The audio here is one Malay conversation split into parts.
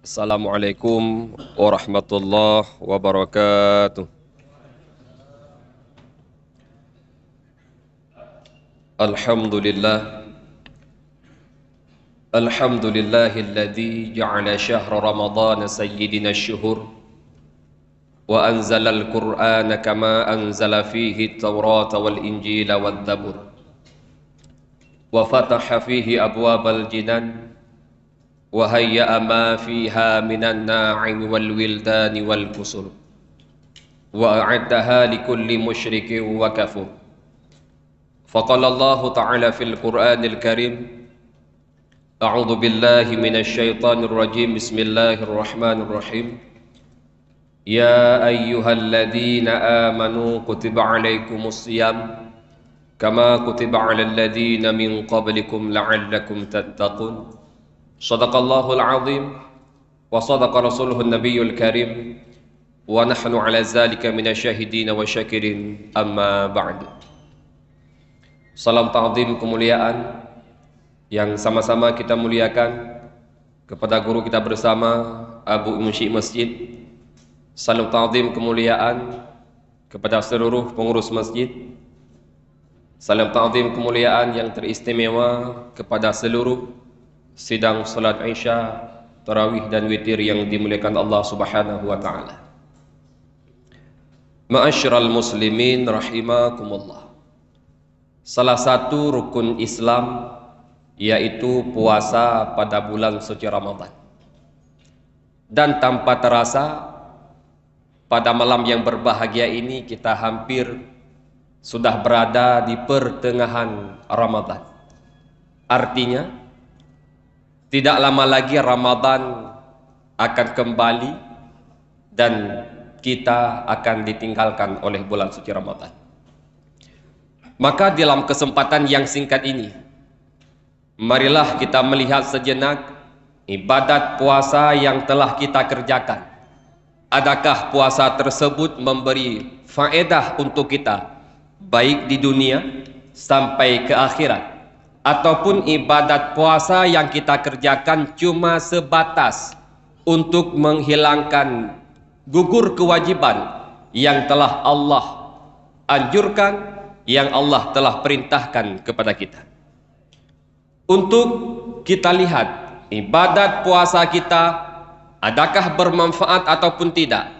Assalamualaikum warahmatullahi wabarakatuh. Alhamdulillah. Alhamdulillahilladzi ja'ala syahra ramadhana sayyidina syuhur wa anzala al-Qur'ana kama anzala fihi at-Taurata wal Injila wal Zabur wa fataha fihi abwabal jinan wa hayya'a ma fiha minan na'im wal wildani wal qusur wa a'addaha likulli musyrikin wa kafur. Faqala Allah ta'ala fil Qur'anil Karim, a'udzu billahi minasy syaithanir rajim, bismillahirrahmanirrahim. Ya ayyuhalladzina amanu kutiba 'alaikumus shiyam kama kutiba 'alal ladzina min qablikum la'allakum tattaqun. Shadaqallahul azim wa sadaqa rasuluhun nabiyyul karim wa nahnu ala zalika minasyahidin wa syakirin, amma ba'du. Salam ta'zim kemuliaan yang sama-sama kita muliakan kepada guru kita bersama Abu Munsyi Masjid. Salam ta'zim kemuliaan kepada seluruh pengurus masjid. Salam ta'zim kemuliaan yang teristimewa kepada seluruh sidang salat Isya, tarawih dan witir yang dimuliakan Allah Subhanahu wa taala. Ma'asyiral muslimin rahimakumullah. Salah satu rukun Islam yaitu puasa pada bulan suci Ramadan. Dan tanpa terasa pada malam yang berbahagia ini kita hampir sudah berada di pertengahan Ramadan. Artinya tidak lama lagi Ramadan akan kembali dan kita akan ditinggalkan oleh bulan suci Ramadan. Maka dalam kesempatan yang singkat ini, marilah kita melihat sejenak ibadat puasa yang telah kita kerjakan. Adakah puasa tersebut memberi faedah untuk kita, baik di dunia sampai ke akhirat? Ataupun ibadat puasa yang kita kerjakan cuma sebatas untuk menghilangkan gugur kewajiban yang telah Allah anjurkan, yang Allah telah perintahkan kepada kita. Untuk kita lihat ibadat puasa kita adakah bermanfaat ataupun tidak.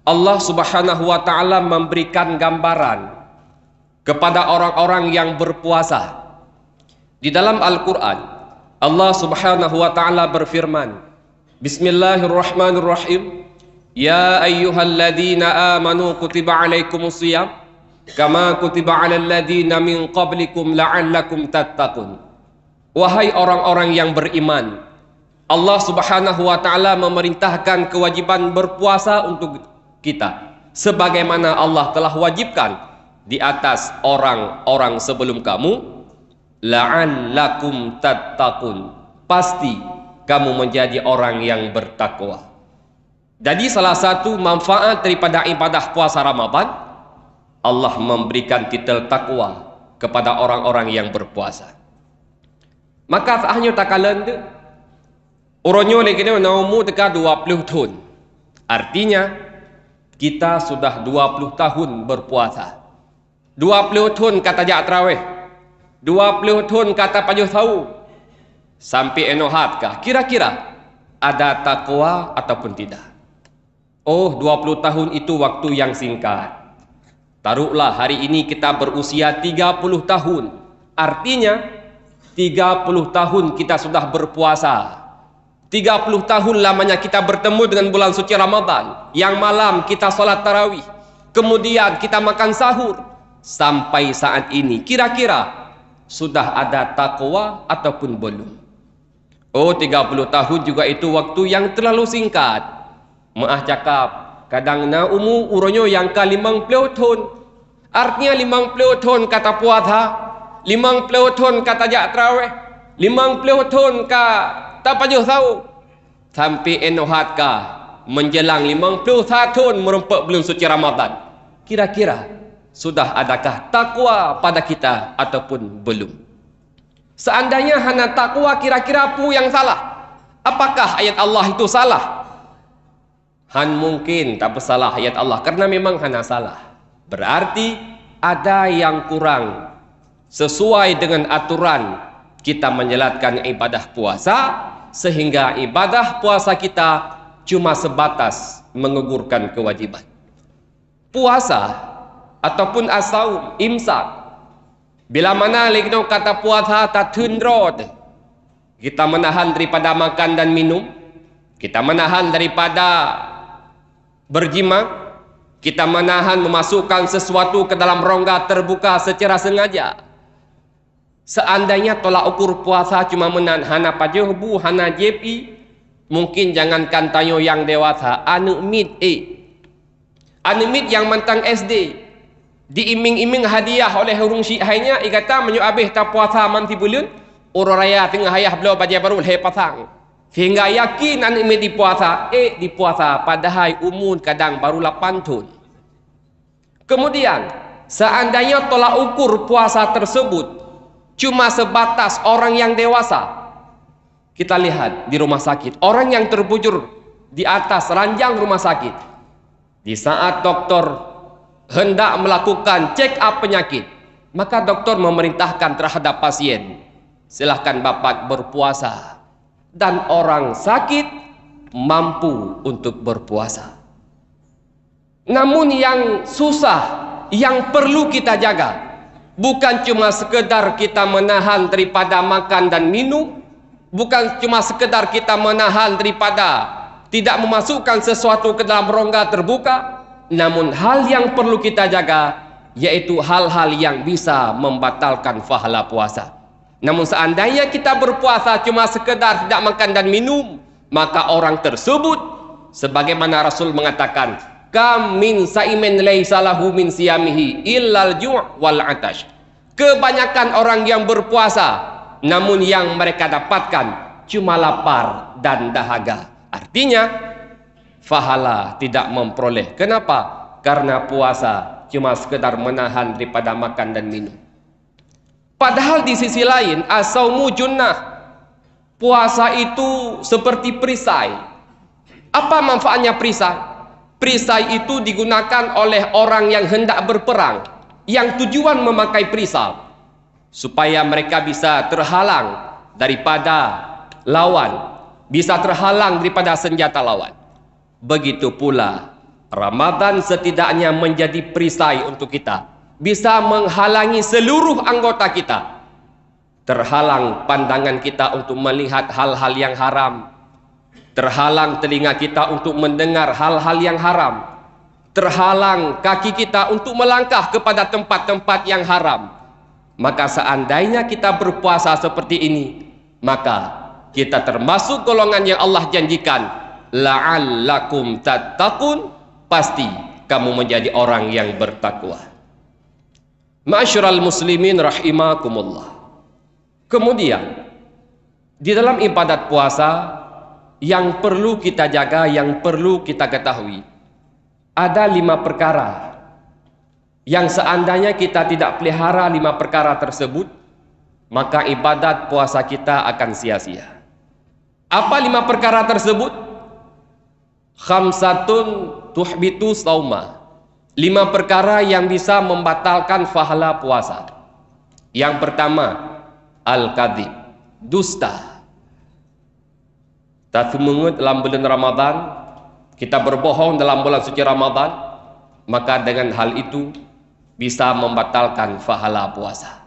Allah Subhanahu wa taala memberikan gambaran kepada orang-orang yang berpuasa. Di dalam Al-Quran, Allah Subhanahu wa ta'ala berfirman, Bismillahirrahmanirrahim. Ya ayyuhalladzina amanu kutiba 'alaikumus shiyam kama kutiba 'alal ladzina min qablikum la'allakum tattaqun. Wahai orang-orang yang beriman, Allah Subhanahu wa ta'ala memerintahkan kewajiban berpuasa untuk kita sebagaimana Allah telah wajibkan di atas orang-orang sebelum kamu, la'allakum tattaqun, pasti kamu menjadi orang yang bertakwa. Jadi salah satu manfaat daripada ibadah puasa Ramadan, Allah memberikan titel takwa kepada orang-orang yang berpuasa. Maka tak hanya takalan tu orangnya lagi ni naumu dekat 20 tahun. Artinya kita sudah 20 tahun berpuasa. 20 tahun kata jak tarawih, 20 tahun kata pajuh tahu, sampai enohatkah kira-kira ada takwa ataupun tidak? Oh, 20 tahun itu waktu yang singkat. Taruhlah hari ini kita berusia 30 tahun. Artinya 30 tahun kita sudah berpuasa. 30 tahun lamanya kita bertemu dengan bulan suci Ramadan. Yang malam kita salat tarawih, kemudian kita makan sahur. Sampai saat ini kira-kira sudah ada takwa ataupun belum? Oh, 30 tahun juga itu waktu yang terlalu singkat. Maaf cakap, kadang na umurnya yang ke 50 tahun. Artinya 50 tahun kata puasa, 50 tahun kata jak tarawih, 50 tahun kata pajuh tahu. Sampai enohatkah menjelang 51 tahun merempat bulan suci Ramadan? Kira-kira sudah adakah takwa pada kita ataupun belum? Seandainya hanya takwa, kira-kira apa yang salah? Apakah ayat Allah itu salah? Han mungkin tak bersalah ayat Allah, karena memang hana salah. Berarti ada yang kurang sesuai dengan aturan kita menjalankan ibadah puasa, sehingga ibadah puasa kita cuma sebatas mengugurkan kewajiban. Puasa ataupun asaum, imsak, bila mana lekno kata puasa tak tundrot, kita menahan daripada makan dan minum, kita menahan daripada berjima, kita menahan memasukkan sesuatu ke dalam rongga terbuka secara sengaja. Seandainya tolak ukur puasa cuma menahan apa je bu hana JP, mungkin jangankan tayo yang dewasa, anu mid yang mentang SD diiming-iming hadiah oleh hurung syiahnya, ikata menyu habis tak puasa manti bulan urang raya tengah ayah beliau baju baru leh pasang, sehingga yakin anu mid di puasa padahal umur kadang baru 8 tahun. Kemudian seandainya tolak ukur puasa tersebut cuma sebatas orang yang dewasa, kita lihat di rumah sakit, orang yang terbujur di atas ranjang rumah sakit, di saat dokter hendak melakukan check up penyakit, maka dokter memerintahkan terhadap pasien, silahkan bapak berpuasa, dan orang sakit mampu untuk berpuasa. Namun yang susah, yang perlu kita jaga, bukan cuma sekedar kita menahan daripada makan dan minum, bukan cuma sekedar kita menahan daripada tidak memasukkan sesuatu ke dalam rongga terbuka, namun hal yang perlu kita jaga yaitu hal-hal yang bisa membatalkan pahala puasa. Namun seandainya kita berpuasa cuma sekedar tidak makan dan minum, maka orang tersebut sebagaimana Rasul mengatakan, kam min saimin laisa lahu min siyamihi illal ju' wal atash. Kebanyakan orang yang berpuasa namun yang mereka dapatkan cuma lapar dan dahaga. Artinya pahala tidak memperoleh. Kenapa? Karena puasa cuma sekedar menahan daripada makan dan minum. Padahal di sisi lain, as-saumu junnah, puasa itu seperti perisai. Apa manfaatnya perisai? Perisai itu digunakan oleh orang yang hendak berperang, yang tujuan memakai perisai supaya mereka bisa terhalang daripada lawan, bisa terhalang daripada senjata lawan. Begitu pula Ramadan setidaknya menjadi perisai untuk kita, bisa menghalangi seluruh anggota kita, terhalang pandangan kita untuk melihat hal-hal yang haram, terhalang telinga kita untuk mendengar hal-hal yang haram, terhalang kaki kita untuk melangkah kepada tempat-tempat yang haram. Maka seandainya kita berpuasa seperti ini, maka kita termasuk golongan yang Allah janjikan, la'allakum tattaqun, pasti kamu menjadi orang yang bertakwa. Ma'asyiral muslimin rahimakumullah. Kemudian di dalam ibadat puasa yang perlu kita jaga, yang perlu kita ketahui, ada 5 perkara yang seandainya kita tidak pelihara 5 perkara tersebut, maka ibadat puasa kita akan sia-sia. Apa 5 perkara tersebut? Khamsatun tuhbitu sauma, 5 perkara yang bisa membatalkan pahala puasa. Yang pertama, al-kadzib, dusta. Tak semungut dalam bulan Ramadan, kita berbohong dalam bulan suci Ramadan, maka dengan hal itu bisa membatalkan pahala puasa.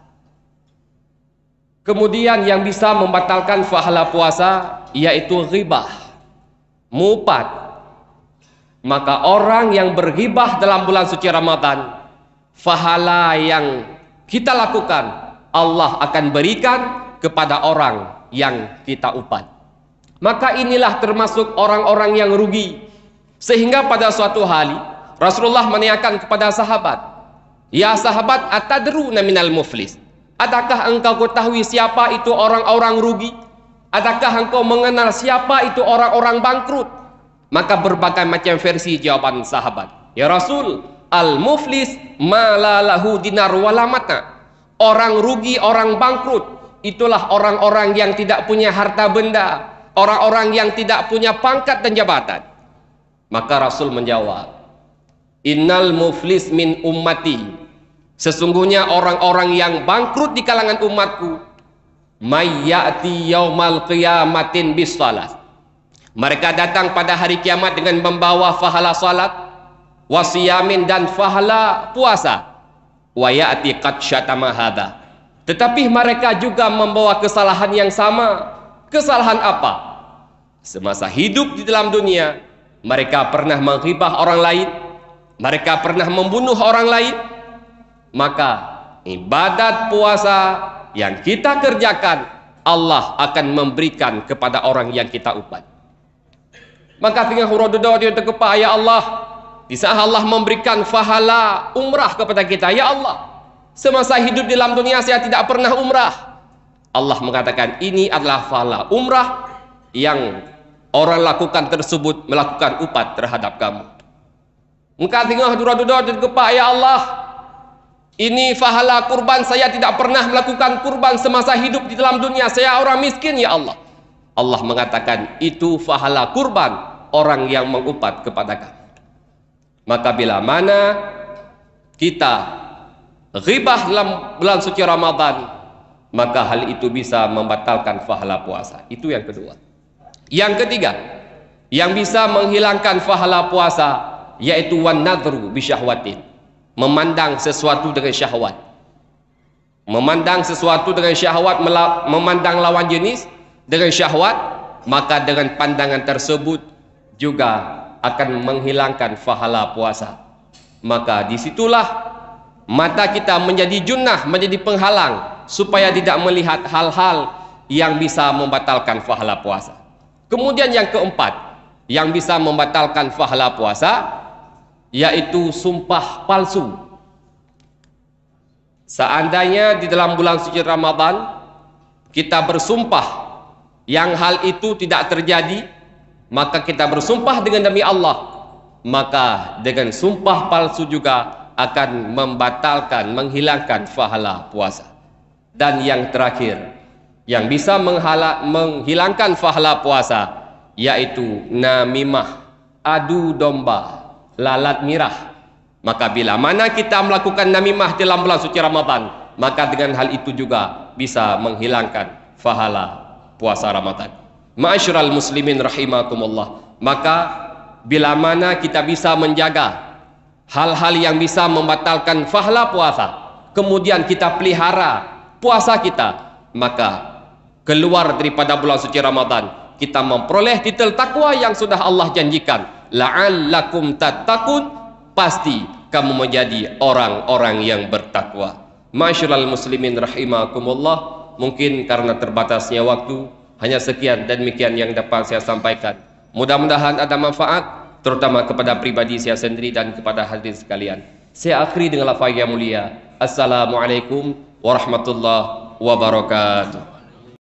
Kemudian yang bisa membatalkan pahala puasa yaitu ghibah, mupat. Maka orang yang berghibah dalam bulan suci Ramadan, pahala yang kita lakukan Allah akan berikan kepada orang yang kita upat. Maka inilah termasuk orang-orang yang rugi. Sehingga pada suatu hari Rasulullah menanyakan kepada sahabat, ya sahabat, atadruna minal muflis, adakah engkau ketahui siapa itu orang-orang rugi? Adakah engkau mengenal siapa itu orang-orang bangkrut? Maka berbagai macam versi jawaban sahabat. Ya Rasul, al-muflis ma la lahu dinar wala mata. Orang rugi, orang bangkrut, itulah orang-orang yang tidak punya harta benda, orang-orang yang tidak punya pangkat dan jabatan. Maka Rasul menjawab, innal muflis min ummati, sesungguhnya orang-orang yang bangkrut di kalangan umatku, mayyati yaumal qiyamatin bis salat, mereka datang pada hari kiamat dengan membawa fahala salat, wasiyamin dan fahala puasa, wa ya'ti qad syatama hadza, tetapi mereka juga membawa kesalahan yang sama. Kesalahan apa? Semasa hidup di dalam dunia mereka pernah menghibah orang lain, mereka pernah membunuh orang lain. Maka ibadat puasa yang kita kerjakan, Allah akan memberikan kepada orang yang kita ubat. Maka tinggal hurududau dia terkepak, ya Allah, di saat Allah memberikan fahala umrah kepada kita, ya Allah, semasa hidup di dalam dunia saya tidak pernah umrah. Allah mengatakan ini adalah fahala umrah yang orang lakukan tersebut melakukan upat terhadap kamu. Maka tinggal hurududau dia terkepak, ya Allah, ini fahala kurban saya tidak pernah melakukan kurban semasa hidup di dalam dunia, saya orang miskin, ya Allah. Allah mengatakan itu fahala kurban orang yang mengupat kepada kamu. Maka bila mana kita ghibah dalam bulan suci Ramadan, maka hal itu bisa membatalkan fahala puasa. Itu yang kedua. Yang ketiga, yang bisa menghilangkan fahala puasa yaitu wan nadru bi syahwatin, memandang sesuatu dengan syahwat. Memandang sesuatu dengan syahwat, memandang lawan jenis dengan syahwat, maka dengan pandangan tersebut juga akan menghilangkan fahala puasa. Maka disitulah mata kita menjadi junnah, menjadi penghalang supaya tidak melihat hal-hal yang bisa membatalkan fahala puasa. Kemudian yang keempat yang bisa membatalkan fahala puasa yaitu sumpah palsu. Seandainya di dalam bulan suci Ramadan kita bersumpah yang hal itu tidak terjadi, maka kita bersumpah dengan demi Allah, maka dengan sumpah palsu juga akan membatalkan, menghilangkan fahala puasa. Dan yang terakhir yang bisa menghilangkan fahala puasa yaitu namimah, adu domba, lalat mirah. Maka bila mana kita melakukan namimah dalam bulan suci Ramadan, maka dengan hal itu juga bisa menghilangkan fahala puasa Ramadan. Ma'asyiral muslimin rahimakumullah. Maka bila mana kita bisa menjaga hal-hal yang bisa membatalkan fahala puasa, kemudian kita pelihara puasa kita, maka keluar daripada bulan suci Ramadan kita memperoleh titel takwa yang sudah Allah janjikan, la'allakum tattaqun, pasti kamu menjadi orang-orang yang bertakwa. Ma'asyiral muslimin rahimakumullah. Mungkin karena terbatasnya waktu, hanya sekian dan demikian yang dapat saya sampaikan. Mudah-mudahan ada manfaat, terutama kepada pribadi saya sendiri dan kepada hadirin sekalian. Saya akhiri dengan lafaz yang mulia. Assalamualaikum warahmatullahi wabarakatuh.